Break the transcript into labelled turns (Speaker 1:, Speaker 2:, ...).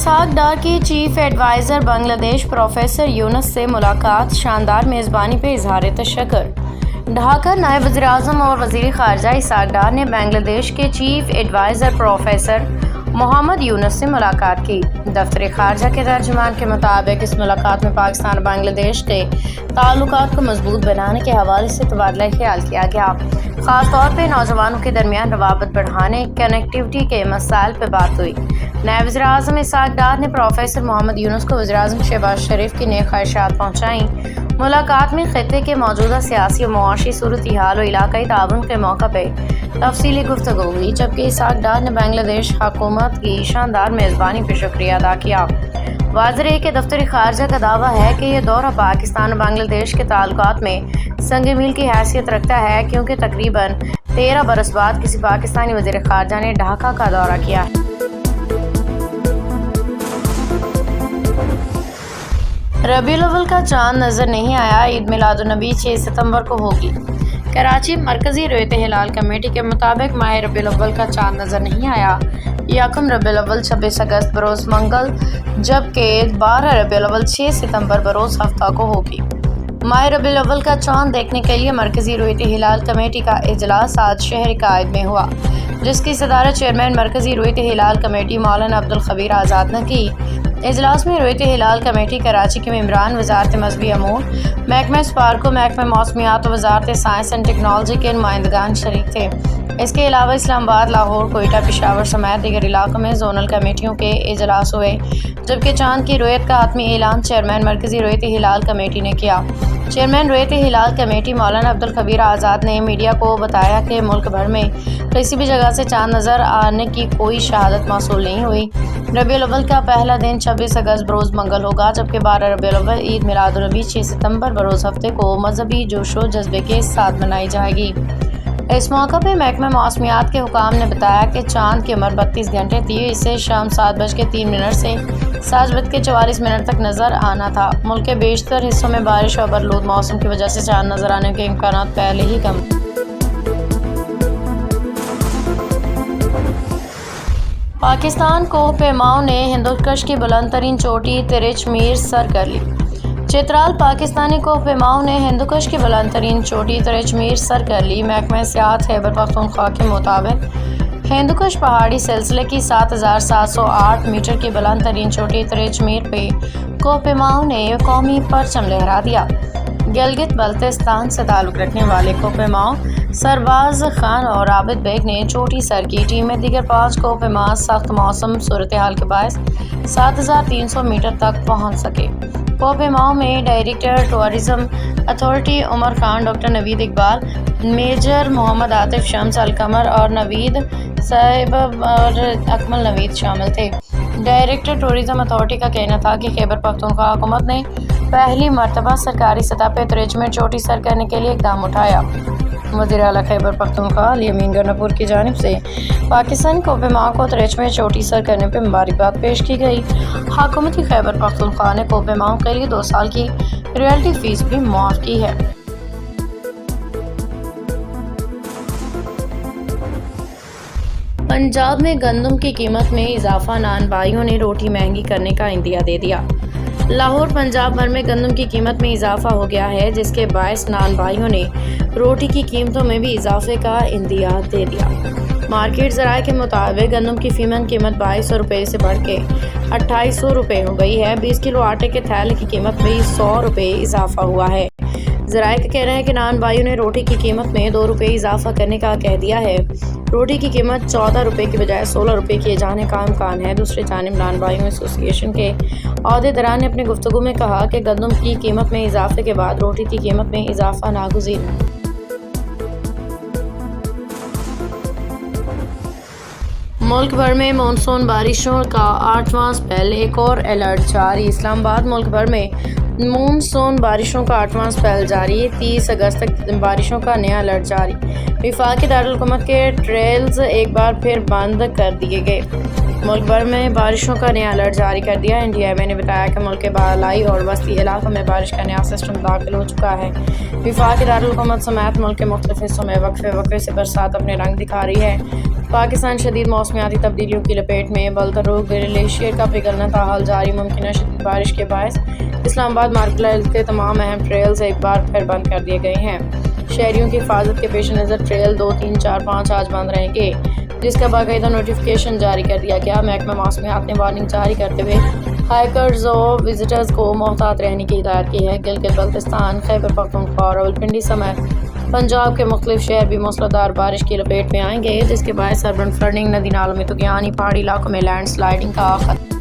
Speaker 1: اسحاق ڈار کی chief adviser بنگلہ دیش professor یونس سے ملاقات، شاندار میزبانی پہ اظہار تشکر۔ ڈھاکہ۔ نائب وزیر اعظم اور وزیر خارجہ اسحاق ڈار نے بنگلہ دیش کے چیف ایڈوائزر پروفیسر محمد یونس سے ملاقات کی۔ دفتر خارجہ کے ترجمان کے مطابق اس ملاقات میں پاکستان اور بنگلہ دیش کے تعلقات کو مضبوط بنانے کے حوالے سے تبادلہ خیال کیا گیا۔ خاص طور پہ نوجوانوں کے درمیان روابط بڑھانے، کنیکٹیوٹی کے مسائل پہ بات ہوئی۔ نائب وزیر اعظم اسحاق ڈار نے پروفیسر محمد یونس کو وزیر اعظم شہباز شریف کی نیک خواہشات پہنچائیں۔ ملاقات میں خطے کے موجودہ سیاسی و معاشی صورتحال و علاقائی تعاون کے موقع پہ تفصیلی گفتگو ہوئی، جبکہ اسحاق ڈار نے بنگلہ دیش حکومت کی شاندار میزبانی پہ شکریہ ادا کیا۔ واضح ہے کہ دفتر خارجہ کا دعویٰ ہے کہ یہ دورہ پاکستان اور بنگلہ دیش کے تعلقات میں سنگ میل کی حیثیت رکھتا ہے، کیونکہ تقریباً 13 برس بعد کسی پاکستانی وزیر خارجہ نے ڈھاکہ کا دورہ کیا ہے۔ ربیع الاول کا چاند نظر نہیں آیا، عید میلاد النبی 6 ستمبر کو ہوگی۔ کراچی مرکزی رؤیت ہلال کمیٹی کے مطابق ماہ ربیع الاول کا چاند نظر نہیں آیا۔ یکم ربیع الاول 26 اگست بروز منگل، جبکہ 12 ربیع الاول 6 ستمبر بروز ہفتہ کو ہوگی۔ ماہ ربیع الاول کا چاند دیکھنے کے لیے مرکزی رؤیت ہلال کمیٹی کا اجلاس آج شہر قائد میں ہوا، جس کی صدارت چیئرمین مرکزی رؤیت ہلال کمیٹی مولانا عبدالخبیر آزاد نے کی۔ اجلاس میں رؤیت ہلال کمیٹی کراچی کے ممبران، وزارت مذہبی امور، محکمہ سپارکو، محکمہ موسمیات و وزارت سائنس اینڈ ٹیکنالوجی کے نمائندگان شریک تھے۔ اس کے علاوہ اسلام آباد، لاہور، کوئٹہ، پشاور سمیت دیگر علاقوں میں زونل کمیٹیوں کے اجلاس ہوئے، جبکہ چاند کی رؤیت کا حتمی اعلان چیئرمین مرکزی رؤیت ہلال کمیٹی نے کیا۔ چیئرمین رؤیت ہلال کمیٹی مولانا عبدالخبیر آزاد نے میڈیا کو بتایا کہ ملک بھر میں کسی بھی جگہ سے چاند نظر آنے کی کوئی شہادت موصول نہیں ہوئی۔ ربیع الاول کا پہلا دن 26 اگست بروز منگل ہوگا، جبکہ 12 ربیع الاول عید میلاد النبی 6 ستمبر بروز ہفتے کو مذہبی جوش و جذبے کے ساتھ منائی جائے گی۔ اس موقع پہ محکمہ موسمیات کے حکام نے بتایا کہ چاند کی عمر 32 گھنٹے تھی، اسے شام 7:03 سے 7:44 تک نظر آنا تھا۔ ملک کے بیشتر حصوں میں بارش اور برلود موسم کی وجہ سے چاند نظر آنے کے امکانات پہلے ہی کم۔ پاکستان کوہ پیماؤں نے ہندوکش کی بلند ترین چوٹی ترچ میر سر کر لی۔ چترال پاکستانی کوہ پیماؤں نے ہندوکش کی بلند ترین چوٹی ترچ میر سر کر لی۔ محکمہ سیاحت خیبر پختونخوا کے مطابق ہندوکش پہاڑی سلسلے کی 7708 میٹر کی بلند ترین چوٹی ترچ میر پہ کوہ پیماؤں نے قومی پرچم لہرا دیا۔ گلگت بلتستان سے تعلق رکھنے والے کوہ پیماؤں سرباز خان اور عابد بیگ نے چوٹی سر کی۔ ٹیم میں دیگر 5 کوہ پیماؤں سخت موسم صورتحال کے باعث 7300 میٹر تک پہنچ سکے۔ کوہ پیماؤں میں ڈائریکٹر ٹورازم اتھارٹی عمر خان، ڈاکٹر نوید اقبال، میجر محمد عاطف شمس القمر اور نوید صاحب اور اکمل نوید شامل تھے۔ ڈائریکٹر ٹورازم اتھارٹی کا کہنا تھا کہ خیبر پختونخوا حکومت نے پہلی مرتبہ سرکاری سطح پہ ترچ میں چوٹی سر کرنے کے لیے اقدام اٹھایا۔ وزیر اعلیٰ خیبر پختونخوا الیمین گناپور کی جانب سے پاکستانی کوہ پیماؤں کو ترچ میں چوٹی سر کرنے پہ مبارکباد پیش کی گئی۔ حکومت خیبر پختونخوا نے کوہ پیماؤں کے لیے 2 سال کی رائلٹی فیس بھی معاف کی ہے۔ پنجاب میں گندم کی قیمت میں اضافہ، نان بھائیوں نے روٹی مہنگی کرنے کا عندیہ دے دیا۔ لاہور پنجاب بھر میں گندم کی قیمت میں اضافہ ہو گیا ہے، جس کے باعث نان بھائیوں نے روٹی کی قیمتوں میں بھی اضافے کا عندیہ دے دیا۔ مارکیٹ ذرائع کے مطابق گندم کی فیمن قیمت 2200 روپے سے بڑھ کے 2800 روپے ہو گئی ہے۔ 20 کلو آٹے کے تھیلے کی قیمت میں 100 روپے اضافہ ہوا ہے۔ ذرائع کا کہنا ہے کہ نان بھائیوں نے روٹی کی قیمت میں 2 روپے اضافہ کرنے کا کہہ دیا ہے۔ روٹی کی قیمت 14 روپے کی بجائے 16 روپے کیے جانے کا امکان ہے۔ دوسری جانب نان بھائیوں ایسوسی ایشن کے عہدیداران نے اپنی گفتگو میں کہا کہ گندم کی قیمت میں اضافے کے بعد روٹی کی قیمت میں اضافہ ناگزیر ہے۔ ملک بھر میں مانسون بارشوں کا 8واں اسپیل، ایک اور الرٹ جاری۔ اسلام آباد ملک بھر میں مانسون بارشوں کا 8واں اسپیل جاری، 30 اگست تک بارشوں کا نیا الرٹ جاری۔ وفاقی دارالحکومت کے ٹریلز ایک بار پھر بند کر دیے گئے۔ ملک بھر میں بارشوں کا نیا الرٹ جاری کر دیا۔ NDMA نے بتایا کہ ملک کے بالائی اور وسطی علاقوں میں بارش کا نیا سسٹم داخل ہو چکا ہے۔ وفاقی دارالحکومت سمیت ملک کے مختلف حصوں میں وقفے سے برسات اپنے رنگ دکھا رہی ہے۔ پاکستان شدید موسمیاتی تبدیلیوں کی لپیٹ میں، بلترو گلیشیئر کا پگھلنا تاحال جاری، ممکنہ شدید بارش کے باعث اسلام آباد مارکیٹ کے تمام اہم ٹریلز ایک بار پھر بند کر دیے گئے ہیں۔ شہریوں کی حفاظت کے پیش نظر ٹریل 2، 3، 4، 5 آج بند رہیں گے، جس کا باقاعدہ نوٹیفکیشن جاری کر دیا گیا۔ محکمہ موسمیات نے وارننگ جاری کرتے ہوئے ہائیکرز و وزٹرز کو محتاط رہنے کی ہدایت کی ہے۔ گلگت بلتستان، خیبر پختونخوا اور راولپنڈی سمیت پنجاب کے مختلف شہر بھی موسلادھار بارش کی لپیٹ میں آئیں گے، جس کے باعث اربن فلڈنگ، ندی نالوں میں طغیانی، پہاڑی علاقوں میں لینڈ سلائیڈنگ کا خطرہ